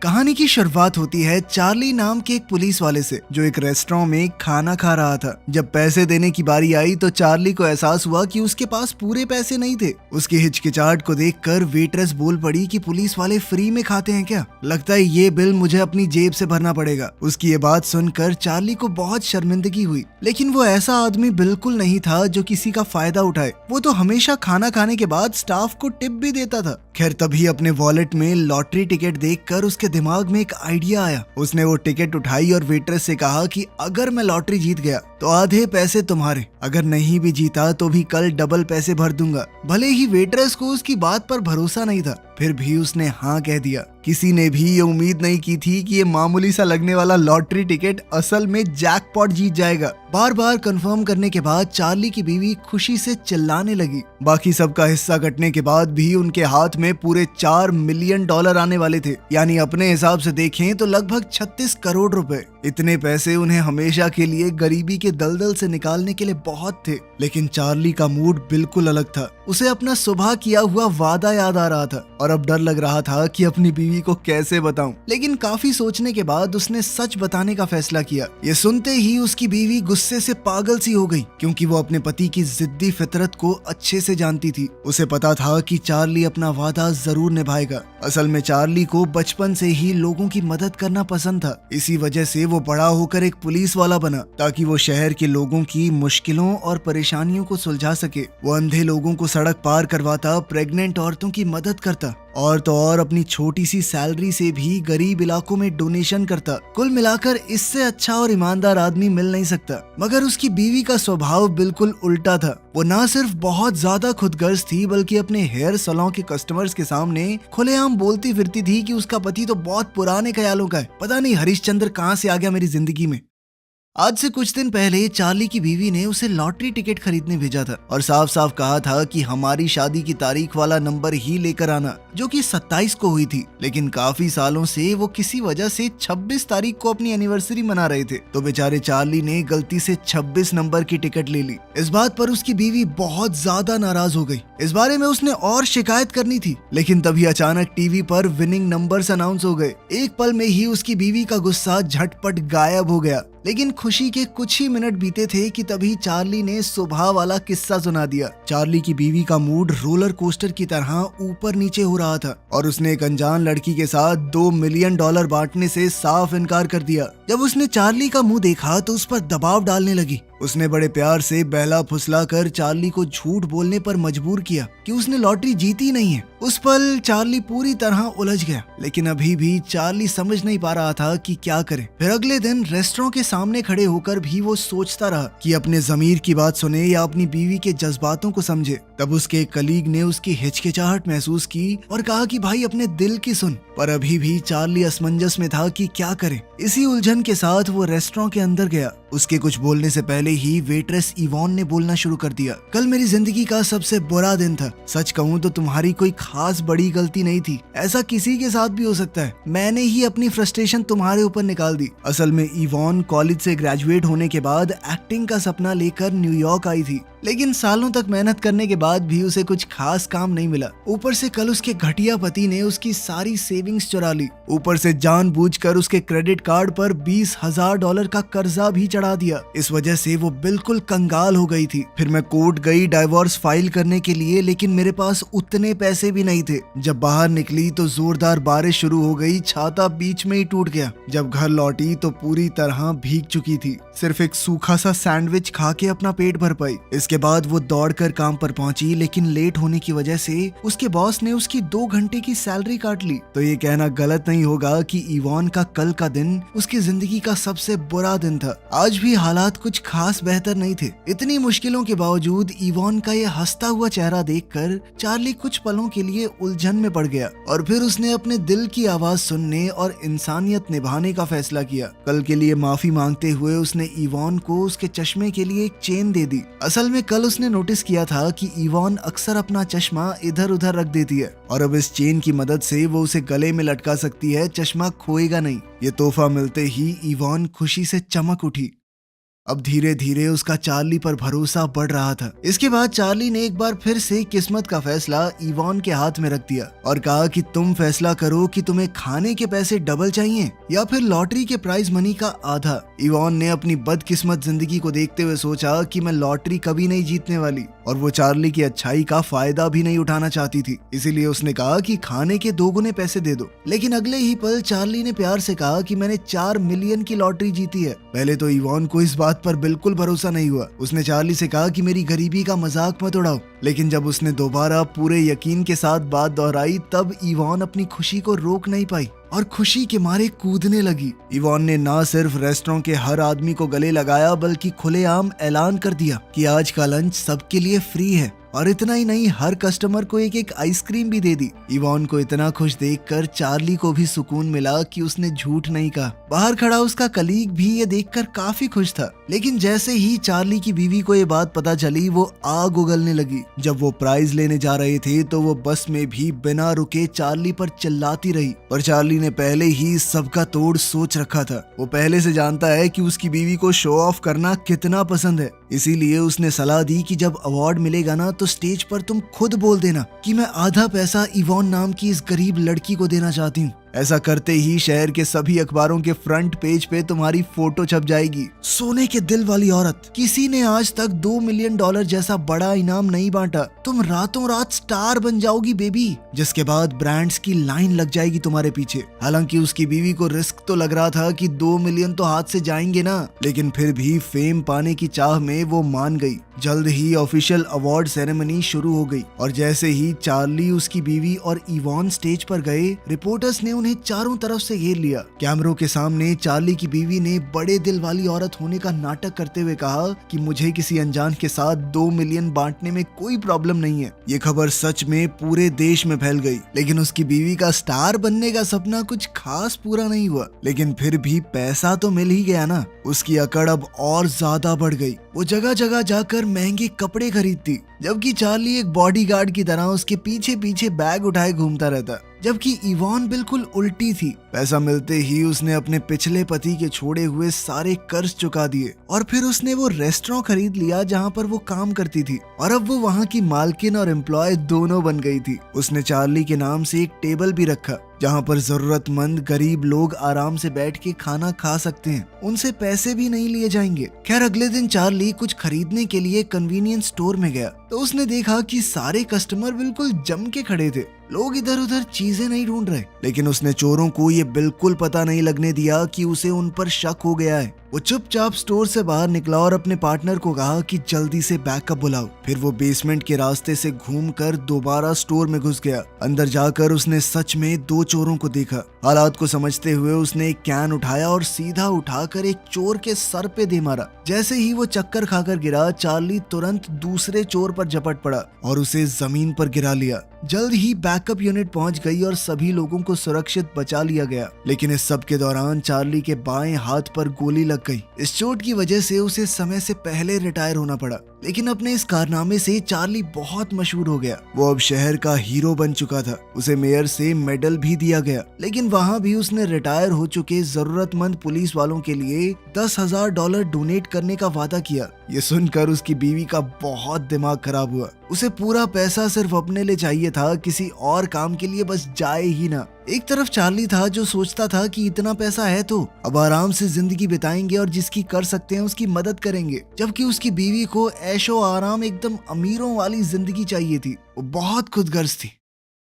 कहानी की शुरुआत होती है चार्ली नाम के एक पुलिस वाले से जो एक रेस्टोरेंट में खाना खा रहा था। जब पैसे देने की बारी आई तो चार्ली को एहसास हुआ कि उसके पास पूरे पैसे नहीं थे। उसकी हिचकिचाहट को देखकर वेट्रेस बोल पड़ी कि पुलिस वाले फ्री में खाते हैं क्या? लगता है ये बिल मुझे अपनी जेब से भरना पड़ेगा। उसकी ये बात सुनकर चार्ली को बहुत शर्मिंदगी हुई, लेकिन वो ऐसा आदमी बिल्कुल नहीं था जो किसी का फायदा उठाए। वो तो हमेशा खाना खाने के बाद स्टाफ को टिप भी देता था। खैर तभी अपने वॉलेट में लॉटरी टिकट देखकर उसके दिमाग में एक आइडिया आया। उसने वो टिकट उठाई और वेट्रेस से कहा कि अगर मैं लॉटरी जीत गया तो आधे पैसे तुम्हारे, अगर नहीं भी जीता तो भी कल डबल पैसे भर दूंगा। भले ही वेट्रेस को उसकी बात पर भरोसा नहीं था, फिर भी उसने हाँ कह दिया। किसी ने भी ये उम्मीद नहीं की थी कि ये मामूली सा लगने वाला लॉटरी टिकट असल में जैकपॉट जीत जाएगा। बार बार कंफर्म करने के बाद चार्ली की बीवी खुशी से चिल्लाने लगी। बाकी सबका हिस्सा कटने के बाद भी उनके हाथ में पूरे $4 मिलियन आने वाले थे, यानी अपने हिसाब से देखें तो लगभग 36 करोड़ रुपए। इतने पैसे उन्हें हमेशा के लिए गरीबी के दलदल से निकालने के लिए बहुत थे। लेकिन चार्ली का मूड बिल्कुल अलग था। उसे अपना सुबह किया हुआ वादा याद आ रहा था और अब डर लग रहा था कि अपनी बीवी को कैसे बताऊं। लेकिन काफी सोचने के बाद उसने सच बताने का फैसला किया। ये सुनते ही उसकी बीवी गुस्से से पागल सी हो गई, क्योंकि वो अपने पति की जिद्दी फितरत को अच्छे से जानती थी। उसे पता था कि चार्ली अपना वादा जरूर निभाएगा। असल में चार्ली को बचपन से ही लोगों की मदद करना पसंद था। इसी वजह से वो बड़ा होकर एक पुलिस वाला बना, ताकि वो शहर के लोगों की मुश्किलों और परेशानियों को सुलझा सके। वो अंधे लोगों को सड़क पार करवाता, प्रेग्नेंट औरतों की मदद करता और तो और अपनी छोटी सी सैलरी से भी गरीब इलाकों में डोनेशन करता। कुल मिलाकर इससे अच्छा और ईमानदार आदमी मिल नहीं सकता। मगर उसकी बीवी का स्वभाव बिल्कुल उल्टा था। वो न सिर्फ बहुत ज्यादा खुदगर्ज थी, बल्कि अपने हेयर सैलून के कस्टमर्स के सामने खुलेआम बोलती फिरती थी कि उसका पति तो बहुत पुराने ख्यालों का है। पता नहीं हरिश्चंद्र कहाँ से आ गया मेरी जिंदगी में। आज से कुछ दिन पहले चार्ली की बीवी ने उसे लॉटरी टिकट खरीदने भेजा था और साफ साफ कहा था कि हमारी शादी की तारीख वाला नंबर ही लेकर आना, जो कि 27 को हुई थी। लेकिन काफी सालों से वो किसी वजह से 26 तारीख को अपनी एनिवर्सरी मना रहे थे, तो बेचारे चार्ली ने गलती से 26 नंबर की टिकट ले ली। इस बात पर उसकी बीवी बहुत ज्यादा नाराज हो गई। इस बारे में उसने और शिकायत करनी थी, लेकिन तभी अचानक टीवी पर विनिंग नंबर्स अनाउंस हो गए। एक पल में ही उसकी बीवी का गुस्सा झटपट गायब हो गया। लेकिन खुशी के कुछ ही मिनट बीते थे कि तभी चार्ली ने सुबह वाला किस्सा सुना दिया। चार्ली की बीवी का मूड रोलर कोस्टर की तरह ऊपर नीचे हो रहा था और उसने एक अनजान लड़की के साथ $2 मिलियन बांटने से साफ इनकार कर दिया। जब उसने चार्ली का मुंह देखा तो उस पर दबाव डालने लगी। उसने बड़े प्यार से बहला फुसला कर चार्ली को झूठ बोलने पर मजबूर किया कि उसने लॉटरी जीती नहीं है। उस पल चार्ली पूरी तरह उलझ गया, लेकिन अभी भी चार्ली समझ नहीं पा रहा था कि क्या करे। फिर अगले दिन रेस्टोरेंट के सामने खड़े होकर भी वो सोचता रहा कि अपने जमीर की बात सुने या अपनी बीवी के जज्बातों को समझे। तब उसके एक कलीग ने उसकी हिचकिचाहट महसूस की और कहा कि भाई अपने दिल की सुन। पर अभी भी चार्ली असमंजस में था कि क्या करे। इसी उलझन के साथ वो रेस्टोरेंट के अंदर गया। उसके कुछ बोलने से पहले ही वेट्रेस इवॉन ने बोलना शुरू कर दिया। कल मेरी जिंदगी का सबसे बुरा दिन था। सच कहूँ तो तुम्हारी कोई खास बड़ी गलती नहीं थी। ऐसा किसी के साथ भी हो सकता है। मैंने ही अपनी फ्रस्ट्रेशन तुम्हारे ऊपर निकाल दी। असल में इवॉन कॉलेज से ग्रेजुएट होने के बाद एक्टिंग का सपना लेकर न्यूयॉर्क आई थी, लेकिन सालों तक मेहनत करने के बाद भी उसे कुछ खास काम नहीं मिला। ऊपर से कल उसके घटिया पति ने उसकी सारी सेविंग्स चुरा ली। ऊपर से जानबूझकर उसके क्रेडिट कार्ड पर $20,000 का कर्जा भी चढ़ा दिया। इस वजह से वो बिल्कुल कंगाल हो गई थी। फिर मैं कोर्ट गई डाइवोर्स फाइल करने के लिए, लेकिन मेरे पास उतने पैसे भी नहीं थे। जब बाहर निकली तो जोरदार बारिश शुरू हो गई। छाता बीच में ही टूट गया। जब घर लौटी तो पूरी तरह भीग चुकी थी। सिर्फ एक सूखा सा सैंडविच खा के अपना पेट भर पाई। इसके बाद वो दौड़कर काम पर पहुंची, लेकिन लेट होने की वजह से उसके बॉस ने उसकी 2 घंटे की सैलरी काट ली। तो ये कहना गलत नहीं होगा कि इवॉन का कल का दिन उसकी जिंदगी का सबसे बुरा दिन था। आज भी हालात कुछ खास बेहतर नहीं थे। इतनी मुश्किलों के बावजूद इवॉन का ये हंसता हुआ चेहरा देखकर चार्ली कुछ पलों के लिए उलझन में पड़ गया और फिर उसने अपने दिल की आवाज सुनने और इंसानियत निभाने का फैसला किया। कल के लिए माफी मांगते हुए उसने इवॉन को उसके चश्मे के लिए एक चेन दे दी। असल में कल उसने नोटिस किया था कि इवॉन अक्सर अपना चश्मा इधर उधर रख देती है और अब इस चेन की मदद से वो उसे गले में लटका सकती है। चश्मा खोएगा नहीं। ये तोहफा मिलते ही इवॉन खुशी से चमक उठी। अब धीरे धीरे उसका चार्ली पर भरोसा बढ़ रहा था। इसके बाद चार्ली ने एक बार फिर से किस्मत का फैसला इवान के हाथ में रख दिया और कहा कि तुम फैसला करो कि तुम्हें खाने के पैसे डबल चाहिए या फिर लॉटरी के प्राइज मनी का आधा। इवान ने अपनी बदकिस्मत जिंदगी को देखते हुए सोचा कि मैं लॉटरी कभी नहीं जीतने वाली और वो चार्ली की अच्छाई का फायदा भी नहीं उठाना चाहती थी, इसीलिए उसने कहा कि खाने के 2 गुने पैसे दे दो। लेकिन अगले ही पल चार्ली ने प्यार से कहा कि मैंने 4 मिलियन की लॉटरी जीती है। पहले तो इवान को इस बात पर बिल्कुल भरोसा नहीं हुआ। उसने चार्ली से कहा कि मेरी गरीबी का मजाक मत उड़ाओ। लेकिन जब उसने दोबारा पूरे यकीन के साथ बात दोहराई तब इवान अपनी खुशी को रोक नहीं पाई और खुशी के मारे कूदने लगी। इवान ने ना सिर्फ रेस्टोरेंट के हर आदमी को गले लगाया बल्कि खुलेआम ऐलान कर दिया कि आज का लंच सबके लिए फ्री है। और इतना ही नहीं, हर कस्टमर को एक आइसक्रीम भी दे दी। इवान को इतना खुश देखकर चार्ली को भी सुकून मिला कि उसने झूठ नहीं कहा। बाहर खड़ा उसका कलीग भी ये देखकर काफी खुश था। लेकिन जैसे ही चार्ली की बीवी को ये बात पता चली वो आग उगलने लगी। जब वो प्राइज लेने जा रहे थे तो वो बस में भी बिना रुके चार्ली पर चिल्लाती रही। पर चार्ली ने पहले ही सबका तोड़ सोच रखा था। वो पहले से जानता है कि उसकी बीवी को शो ऑफ करना कितना पसंद है, इसीलिए उसने सलाह दी कि जब अवार्ड मिलेगा ना तो स्टेज पर तुम खुद बोल देना कि मैं आधा पैसा इवान नाम की इस गरीब लड़की को देना चाहती हूँ। ऐसा करते ही शहर के सभी अखबारों के फ्रंट पेज पे तुम्हारी फोटो छप जाएगी। सोने के दिल वाली औरत, किसी ने आज तक $2 मिलियन जैसा बड़ा इनाम नहीं बांटा। तुम रातों रात स्टार बन जाओगी बेबी, जिसके बाद ब्रांड्स की लाइन लग जाएगी तुम्हारे पीछे। हालांकि उसकी बीवी को रिस्क तो लग रहा था कि 2 मिलियन तो हाथ से जाएंगे ना, लेकिन फिर भी फेम पाने की चाह में वो मान गई। जल्द ही ऑफिशियल अवार्ड सेरेमनी शुरू हो गई और जैसे ही चार्ली, उसकी बीवी और इवान स्टेज पर गए, रिपोर्टर्स ने उन्हें चारों तरफ से घेर लिया। कैमरों के सामने चार्ली की बीवी ने बड़े दिल वाली औरत होने का नाटक करते हुए कहा कि मुझे किसी अनजान के साथ 2 मिलियन बांटने में कोई प्रॉब्लम नहीं है। ये खबर सच में पूरे देश में फैल गई। लेकिन उसकी बीवी का स्टार बनने का सपना कुछ खास पूरा नहीं हुआ, लेकिन फिर भी पैसा तो मिल ही गया ना। उसकी अकड़ अब और ज्यादा बढ़ गई। वो जगह जगह जाकर महंगे कपड़े खरीदती, जबकि चार्ली एक बॉडीगार्ड की तरह उसके पीछे पीछे बैग उठाए घूमता रहता। जबकि इवान बिल्कुल उल्टी थी। पैसा मिलते ही उसने अपने पिछले पति के छोड़े हुए सारे कर्ज चुका दिए और फिर उसने वो रेस्टोरेंट खरीद लिया जहाँ पर वो काम करती थी और अब वो वहाँ की मालकिन और एम्प्लॉय दोनों बन गई थी। उसने चार्ली के नाम से एक टेबल भी रखा जहाँ पर जरूरतमंद गरीब लोग आराम से बैठ के खाना खा सकते हैं, उनसे पैसे भी नहीं लिए जाएंगे। खैर अगले दिन चार्ली कुछ खरीदने के लिए कन्वीनियंस स्टोर में गया तो उसने देखा कि सारे कस्टमर बिल्कुल जम के खड़े थे। लोग इधर उधर चीजें नहीं ढूंढ रहे, लेकिन उसने चोरों को ये बिल्कुल पता नहीं लगने दिया कि उसे उन पर शक हो गया है। वो चुपचाप स्टोर से बाहर निकला और अपने पार्टनर को कहा कि जल्दी से बैकअप बुलाओ। फिर वो बेसमेंट के रास्ते से घूमकर दोबारा स्टोर में घुस गया। अंदर जाकर उसने सच में 2 चोरों को देखा। हालात को समझते हुए उसने एक कैन उठाया और सीधा उठाकर एक चोर के सर पे दे मारा। जैसे ही वो चक्कर खाकर गिरा, चार्ली तुरंत दूसरे चोर पर झपट पड़ा और उसे जमीन पर गिरा लिया। जल्द ही बैकअप यूनिट पहुंच गई और सभी लोगों को सुरक्षित बचा लिया गया। लेकिन इस सब के दौरान चार्ली के बाएं हाथ पर गोली लग गई। इस चोट की वजह से उसे समय से पहले रिटायर होना पड़ा। लेकिन अपने इस कारनामे से चार्ली बहुत मशहूर हो गया। वो अब शहर का हीरो बन चुका था। उसे मेयर से मेडल भी दिया गया। लेकिन वहाँ भी उसने रिटायर हो चुके जरूरतमंद पुलिस वालों के लिए $10,000 डोनेट करने का वादा किया। ये सुनकर उसकी बीवी का बहुत दिमाग खराब हुआ। उसे पूरा पैसा सिर्फ अपने लिए चाहिए था, किसी और काम के लिए बस जाए ही ना। एक तरफ चार्ली था जो सोचता था कि इतना पैसा है तो अब आराम से जिंदगी बिताएंगे और जिसकी कर सकते हैं उसकी मदद करेंगे, जबकि उसकी बीवी को ऐशो आराम एकदम अमीरों वाली जिंदगी चाहिए थी। वो बहुत खुदगर्ज थी।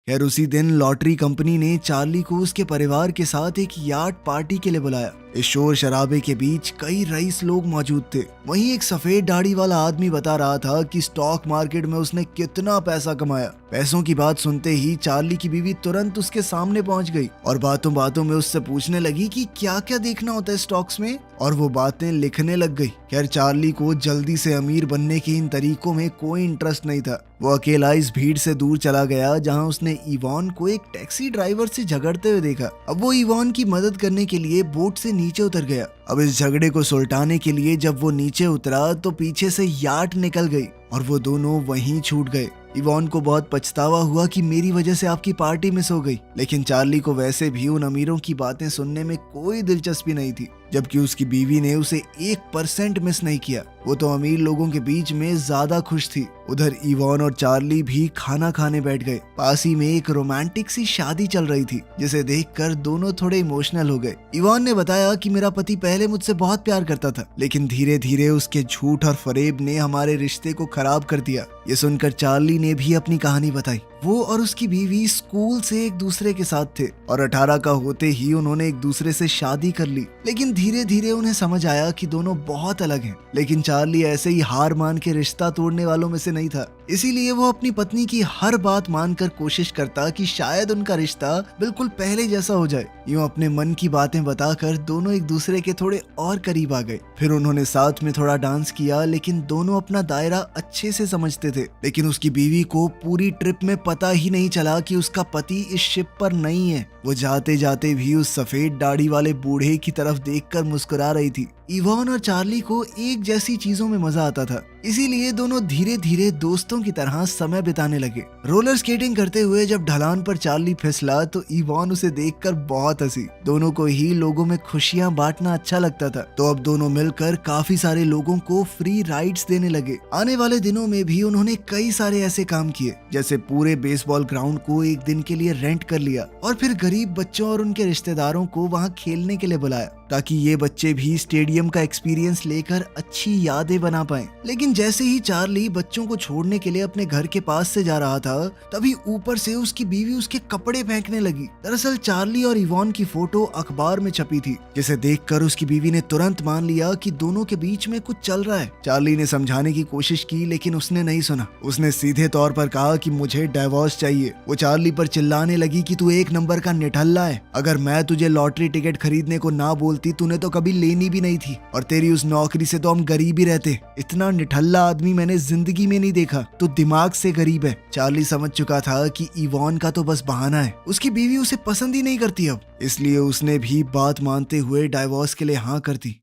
खैर उसी दिन लॉटरी कंपनी ने चार्ली को उसके परिवार के साथ एक याट पार्टी के लिए बुलाया। इस शोर शराबे के बीच कई रईस लोग मौजूद थे। वहीं एक सफेद दाढ़ी वाला आदमी बता रहा था कि स्टॉक मार्केट में उसने कितना पैसा कमाया। पैसों की बात सुनते ही चार्ली की बीवी तुरंत उसके सामने पहुंच गई और बातों बातों में उससे पूछने लगी कि क्या क्या देखना होता है स्टॉक्स में, और वो बातें लिखने लग गई। खैर चार्ली को जल्दी से अमीर बनने के इन तरीकों में कोई इंटरेस्ट नहीं था। वो अकेला इस भीड़ से दूर चला गया जहां उसने इवान को एक टैक्सी ड्राइवर से झगड़ते हुए देखा। अब वो इवान की मदद करने के लिए बोट से नीचे उतर गया। अब इस झगड़े को सुलटाने के लिए जब वो नीचे उतरा तो पीछे से याट निकल गई और वो दोनों वहीं छूट गए। इवान को बहुत पछतावा हुआ कि मेरी वजह से आपकी पार्टी मिस हो गई, लेकिन चार्ली को वैसे भी उन अमीरों की बातें सुनने में कोई दिलचस्पी नहीं थी। जबकि उसकी बीवी ने उसे 1% मिस नहीं किया। वो तो अमीर लोगों के बीच में ज्यादा खुश थी। उधर इवान और चार्ली भी खाना खाने बैठ गए। पास ही में एक रोमांटिक सी शादी चल रही थी, जिसे देखकर दोनों थोड़े इमोशनल हो गए। इवान ने बताया कि मेरा पति पहले मुझसे बहुत प्यार करता था, लेकिन धीरे धीरे उसके झूठ और फरेब ने हमारे रिश्ते को खराब कर दिया। ये सुनकर चार्ली ने भी अपनी कहानी बताई। वो और उसकी बीवी स्कूल से एक दूसरे के साथ थे और 18 का होते ही उन्होंने एक दूसरे से शादी कर ली। लेकिन धीरे धीरे उन्हें समझ आया कि दोनों बहुत अलग हैं। लेकिन चार्ली ऐसे ही हार मान के रिश्ता तोड़ने वालों में से नहीं था, इसीलिए वो अपनी पत्नी की हर बात मानकर कोशिश करता कि शायद उनका रिश्ता बिल्कुल पहले जैसा हो जाए। यूं अपने मन की बातें बताकर दोनों एक दूसरे के थोड़े और करीब आ गए। फिर उन्होंने साथ में थोड़ा डांस किया, लेकिन दोनों अपना दायरा अच्छे से समझते थे। लेकिन उसकी बीवी को पूरी ट्रिप में पता ही नहीं चला कि उसका पति इस शिप पर नहीं है। वो जाते जाते भी उस सफेद दाढ़ी वाले बूढ़े की तरफ देखकर मुस्कुरा रही थी। इवान और चार्ली को एक जैसी चीजों में मजा आता था, इसीलिए दोनों धीरे धीरे दोस्तों की तरह समय बिताने लगे। रोलर स्केटिंग करते हुए जब ढलान पर चार्ली फिसला तो इवान उसे देखकर बहुत हंसी। दोनों को ही लोगों में खुशियां बांटना अच्छा लगता था, तो अब दोनों मिलकर काफी सारे लोगों को फ्री राइड्स देने लगे। आने वाले दिनों में भी उन्होंने कई सारे ऐसे काम किए, जैसे पूरे बेसबॉल ग्राउंड को एक दिन के लिए रेंट कर लिया और फिर गरीब बच्चों और उनके रिश्तेदारों को वहां खेलने के लिए बुलाया, ताकि ये बच्चे भी स्टेडियम का एक्सपीरियंस लेकर अच्छी यादें बना पाएं। लेकिन जैसे ही चार्ली बच्चों को छोड़ने के लिए अपने घर के पास से जा रहा था, तभी ऊपर से उसकी बीवी उसके कपड़े फेंकने लगी। दरअसल चार्ली और इवान की फोटो अखबार में छपी थी, जिसे देखकर उसकी बीवी ने तुरंत मान लिया कि दोनों के बीच में कुछ चल रहा है। चार्ली ने समझाने की कोशिश की, लेकिन उसने नहीं सुना। उसने सीधे तौर पर कहा कि मुझे डिवोर्स चाहिए। वो चार्ली पर चिल्लाने लगी कि तू एक नंबर का निठल्ला है। अगर मैं तुझे लॉटरी टिकट खरीदने को ना बोलती, तूने तो कभी लेनी भी नहीं थी, और तेरी उस नौकरी से तो हम गरीब ही रहते। इतना निठल्ला आदमी मैंने जिंदगी में नहीं देखा। तू दिमाग से गरीब है। चार्ली समझ चुका था कि इवान का तो बस बहाना है, उसकी बीवी उसे पसंद ही नहीं करती अब, इसलिए उसने भी बात मानते हुए डाइवोर्स के लिए हाँ कर दी।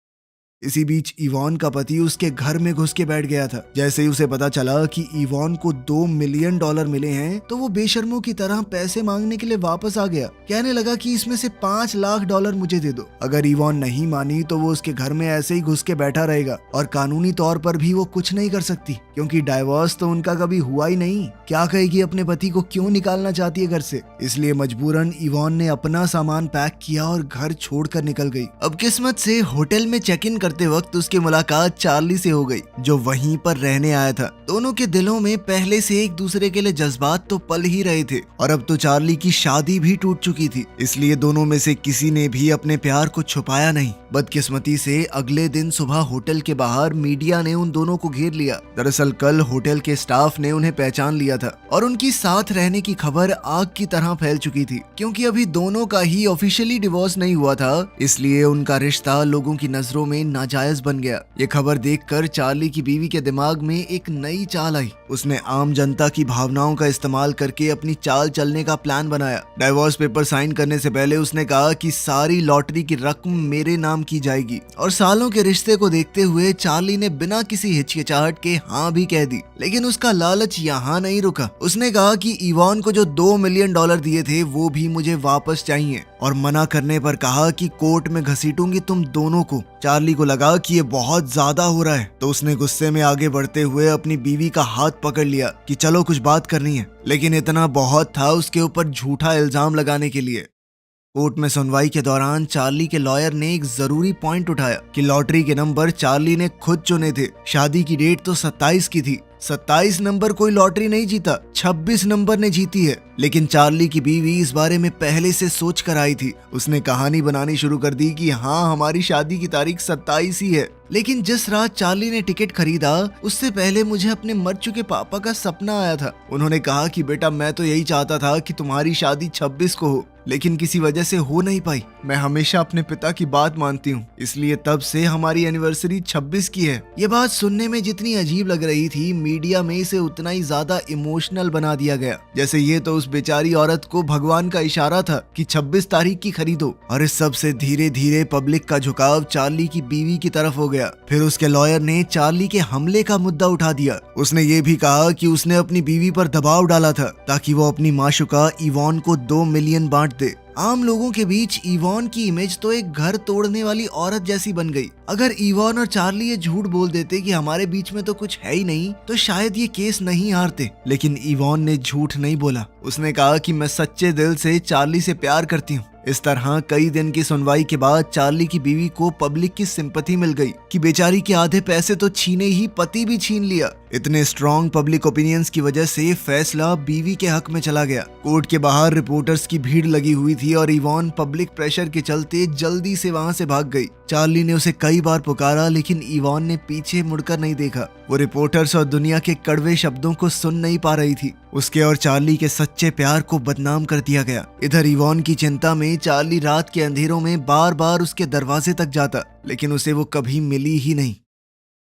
इसी बीच इवान का पति उसके घर में घुस के बैठ गया था। जैसे ही उसे पता चला कि इवान को $2 मिलियन मिले हैं, तो वो बेशर्मों की तरह पैसे मांगने के लिए वापस आ गया। कहने लगा कि इसमें से $5 लाख मुझे दे दो। अगर इवान नहीं मानी तो वो उसके घर में ऐसे ही घुस के बैठा रहेगा और कानूनी तौर पर भी वो कुछ नहीं कर सकती, क्योंकि डाइवोर्स तो उनका कभी हुआ ही नहीं। क्या कहेगी अपने पति को क्यों निकालना चाहती है घर से? इसलिए मजबूरन इवान ने अपना सामान पैक किया और घर छोड़कर निकल गई। अब किस्मत से होटल में चेक इन करते वक्त उसकी मुलाकात चार्ली से हो गई, जो वहीं पर रहने आया था। दोनों के दिलों में पहले से एक दूसरे के लिए जज्बात तो पल ही रहे थे, और अब तो चार्ली की शादी भी टूट चुकी थी। इसलिए दोनों में से किसी ने भी अपने प्यार को छुपाया नहीं। बदकिस्मती से अगले दिन सुबह होटल के बाहर मीडिया ने उन दोनों को घेर लिया। दरअसल कल होटल के स्टाफ ने उन्हें पहचान लिया था और उनकी साथ रहने की खबर आग की तरह फैल चुकी थी। क्योंकि अभी दोनों का ही ऑफिशियली डिवोर्स नहीं हुआ था, इसलिए उनका रिश्ता लोगों की नजरों में नाजायज बन गया। ये खबर देखकर चार्ली की बीवी के दिमाग में एक नई चाल आई। उसने आम जनता की भावनाओं का इस्तेमाल करके अपनी चाल चलने का प्लान बनाया। डाइवोर्स पेपर साइन करने से पहले उसने कहा कि सारी लॉटरी की रकम मेरे नाम की जाएगी, और सालों के रिश्ते को देखते हुए चार्ली ने बिना किसी हिचकिचाहट के हाँ भी कह दी। लेकिन उसका लालच यहाँ नहीं रुका। उसने कहा कि इवान को जो $2 मिलियन दिए थे वो भी मुझे वापस चाहिए, और मना करने पर कहा कि कोर्ट में घसीटूंगी तुम दोनों को। चार्ली को लगा कि ये बहुत ज्यादा हो रहा है, तो उसने गुस्से में आगे बढ़ते हुए अपनी बीवी का हाथ पकड़ लिया कि चलो कुछ बात करनी है। लेकिन इतना बहुत था उसके ऊपर झूठा इल्जाम लगाने के लिए। कोर्ट में सुनवाई के दौरान चार्ली के लॉयर ने एक जरूरी पॉइंट उठाया कि लॉटरी के नंबर चार्ली ने खुद चुने थे। शादी की डेट तो 27 की थी। 27 नंबर कोई लॉटरी नहीं जीता, 26 नंबर ने जीती है। लेकिन चार्ली की बीवी इस बारे में पहले से सोच कर आई थी। उसने कहानी बनानी शुरू कर दी कि हाँ, हमारी शादी की तारीख 27 ही है। लेकिन जिस रात चार्ली ने टिकट खरीदा, उससे पहले मुझे अपने मर चुके पापा का सपना आया था। उन्होंने कहा कि बेटा, मैं तो यही चाहता था कि तुम्हारी शादी 26 को हो, लेकिन किसी वजह से हो नहीं पाई। मैं हमेशा अपने पिता की बात मानती हूँ, इसलिए तब से हमारी एनिवर्सरी 26 की है। ये बात सुनने में जितनी अजीब लग रही थी, मीडिया में इसे उतना ही ज्यादा इमोशनल बना दिया गया, जैसे ये तो उस बेचारी औरत को भगवान का इशारा था कि 26 तारीख की खरीदो। और इस सब से धीरे धीरे पब्लिक का झुकाव चार्ली की बीवी की तरफ हो गया। फिर उसके लॉयर ने चार्ली के हमले का मुद्दा उठा दिया। उसने ये भी कहा कि उसने अपनी बीवी पर दबाव डाला था ताकि वो अपनी माशुका इवान को $2 मिलियन बांट दे। आम लोगों के बीच इवॉन की इमेज तो एक घर तोड़ने वाली औरत जैसी बन गई। अगर इवॉन और चार्ली ये झूठ बोल देते कि हमारे बीच में तो कुछ है ही नहीं, तो शायद ये केस नहीं हारते। लेकिन इवॉन ने झूठ नहीं बोला। उसने कहा कि मैं सच्चे दिल से चार्ली से प्यार करती हूँ। इस तरह कई दिन की सुनवाई के बाद चार्ली की बीवी को पब्लिक की सिंपैथी मिल गई कि बेचारी के आधे पैसे तो छीने ही पति भी छीन लिया। इतने स्ट्रॉन्ग पब्लिक ओपिनियंस की वजह से फैसला बीवी के हक में चला गया। कोर्ट के बाहर रिपोर्टर्स की भीड़ लगी हुई थी और इवॉन पब्लिक प्रेशर के चलते जल्दी से वहां से भाग गई। चार्ली ने उसे कई बार पुकारा, लेकिन इवॉन ने पीछे मुड़कर नहीं देखा। वो रिपोर्टर्स और दुनिया के कड़वे शब्दों को सुन नहीं पा रही थी। उसके और चार्ली के सच्चे प्यार को बदनाम कर दिया गया। इधर इवॉन की चिंता में चार्ली रात के अंधेरों में बार बार उसके दरवाजे तक जाता, लेकिन उसे वो कभी मिली ही नहीं।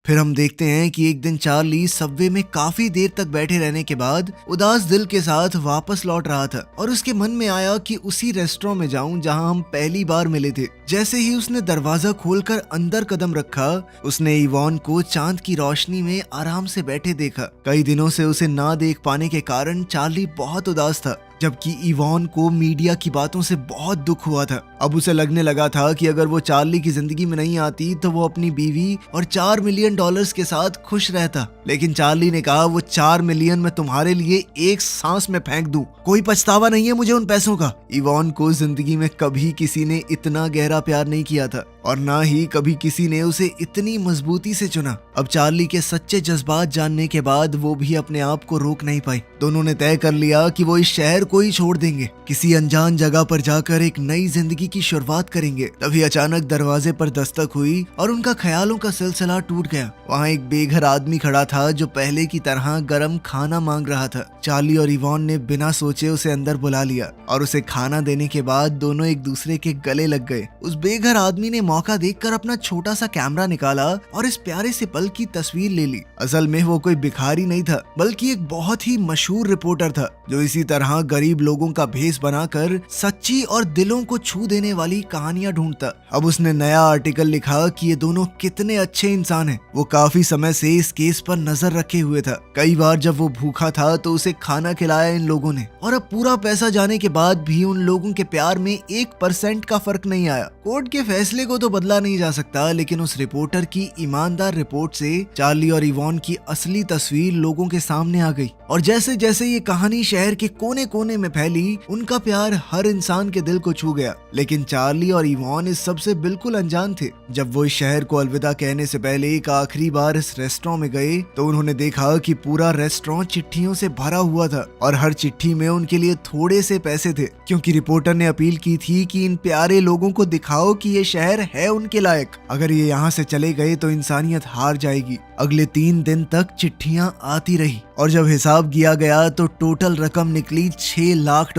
फिर हम देखते हैं कि एक दिन चार्ली सबवे में काफी देर तक बैठे रहने के बाद उदास दिल के साथ वापस लौट रहा था और उसके मन में आया कि उसी रेस्टोरेंट में जाऊं जहां हम पहली बार मिले थे। जैसे ही उसने दरवाजा खोलकर अंदर कदम रखा, उसने इवॉन को चांद की रोशनी में आराम से बैठे देखा। कई दिनों से उसे ना देख पाने के कारण चार्ली बहुत उदास था, जबकि इवॉन को मीडिया की बातों से बहुत दुख हुआ था। अब उसे लगने लगा था कि अगर वो चार्ली की जिंदगी में नहीं आती तो वो अपनी बीवी और $4 मिलियन के साथ खुश रहता। लेकिन चार्ली ने कहा, वो 4 मिलियन मैं तुम्हारे लिए एक सांस में फेंक दूं, कोई पछतावा नहीं है मुझे उन पैसों का। इवॉन को जिंदगी में कभी किसी ने इतना गहरा प्यार नहीं किया था और ना ही कभी किसी ने उसे इतनी मजबूती से चुना। अब चार्ली के सच्चे जज्बात जानने के बाद वो भी अपने आप को रोक नहीं पाई। दोनों ने तय कर लिया कि वो इस शहर को ही छोड़ देंगे, किसी अनजान जगह पर जाकर एक नई जिंदगी की शुरुआत करेंगे। तभी अचानक दरवाजे पर दस्तक हुई और उनका ख्यालों का सिलसिला टूट गया। वहाँ एक बेघर आदमी खड़ा था जो पहले की तरह गरम खाना मांग रहा था। चार्ली और इवॉन ने बिना सोचे उसे अंदर बुला लिया और उसे खाना देने के बाद दोनों एक दूसरे के गले लग गए। उस बेघर आदमी ने मौका देखकर अपना छोटा सा कैमरा निकाला और इस प्यारे से पल की तस्वीर ले ली। असल में वो कोई भिखारी नहीं था, बल्कि एक बहुत ही मशहूर रिपोर्टर था जो इसी तरह गरीब लोगों का भेष बनाकर सच्ची और दिलों को छू देने वाली कहानियां ढूंढता। अब उसने नया आर्टिकल लिखा कि ये दोनों कितने अच्छे इंसान हैं। वो काफी समय से इस केस पर नजर रखे हुए था। कई बार जब वो भूखा था तो उसे खाना खिलाया इन लोगों ने, और अब पूरा पैसा जाने के बाद भी उन लोगों के प्यार में 1% का फर्क नहीं आया। कोर्ट के फैसले को तो बदला नहीं जा सकता, लेकिन उस रिपोर्टर की ईमानदार रिपोर्ट से चार्ली और इवॉन की असली तस्वीर लोगों के सामने आ गई। और जैसे जैसे ये कहानी शहर के कोने कोने में फैली, उनका प्यार हर इंसान के दिल को छू गया। लेकिन चार्ली और इवॉन इस सबसे बिल्कुल अनजान थे। जब वो इस शहर को अलविदा कहने से पहले एक आखिरी बार इस रेस्टोरेंट में गए तो उन्होंने देखा कि पूरा रेस्टोरेंट चिट्ठियों से भरा हुआ था और हर चिट्ठी में उनके लिए थोड़े से पैसे थे, क्योंकि रिपोर्टर ने अपील की थी कि इन प्यारे लोगों को दिखाओ कि ये शहर है उनके लायक। अगर ये यहाँ से चले गए तो इंसानियत हार जाएगी। अगले 3 दिन तक चिट्ठियां आती रही और जब हिसाब किया गया तो टोटल रकम निकली $6 लाख,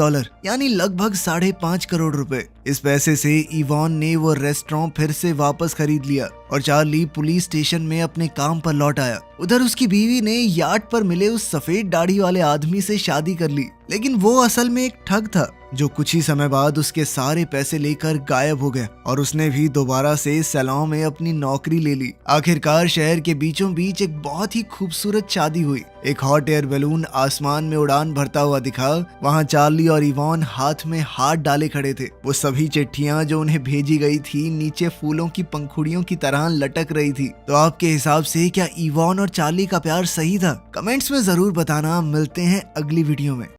यानी लगभग 5.5 करोड़ रुपए। इस पैसे से इवॉन ने वो रेस्टोरेंट फिर से वापस खरीद लिया और चार्ली पुलिस स्टेशन में अपने काम पर लौट आया। उधर उसकी बीवी ने यार्ड पर मिले उस सफेद दाढ़ी वाले आदमी से शादी कर ली, लेकिन वो असल में एक ठग था जो कुछ ही समय बाद उसके सारे पैसे लेकर गायब हो गया और उसने भी दोबारा से सैलून में अपनी नौकरी ले ली। आखिरकार शहर के बीचों बीच एक बहुत ही खूबसूरत शादी हुई। एक हॉट एयर बैलून आसमान में उड़ान भरता हुआ दिखा। वहाँ चार्ली और इवॉन हाथ में हाथ डाले खड़े थे। वो सभी चिट्ठियां जो उन्हें भेजी गई थी नीचे फूलों की पंखुड़ियों की तरह लटक रही थी। तो आपके हिसाब से क्या इवॉन और चार्ली का प्यार सही था? कमेंट्स में जरूर बताना। मिलते हैं अगली वीडियो में।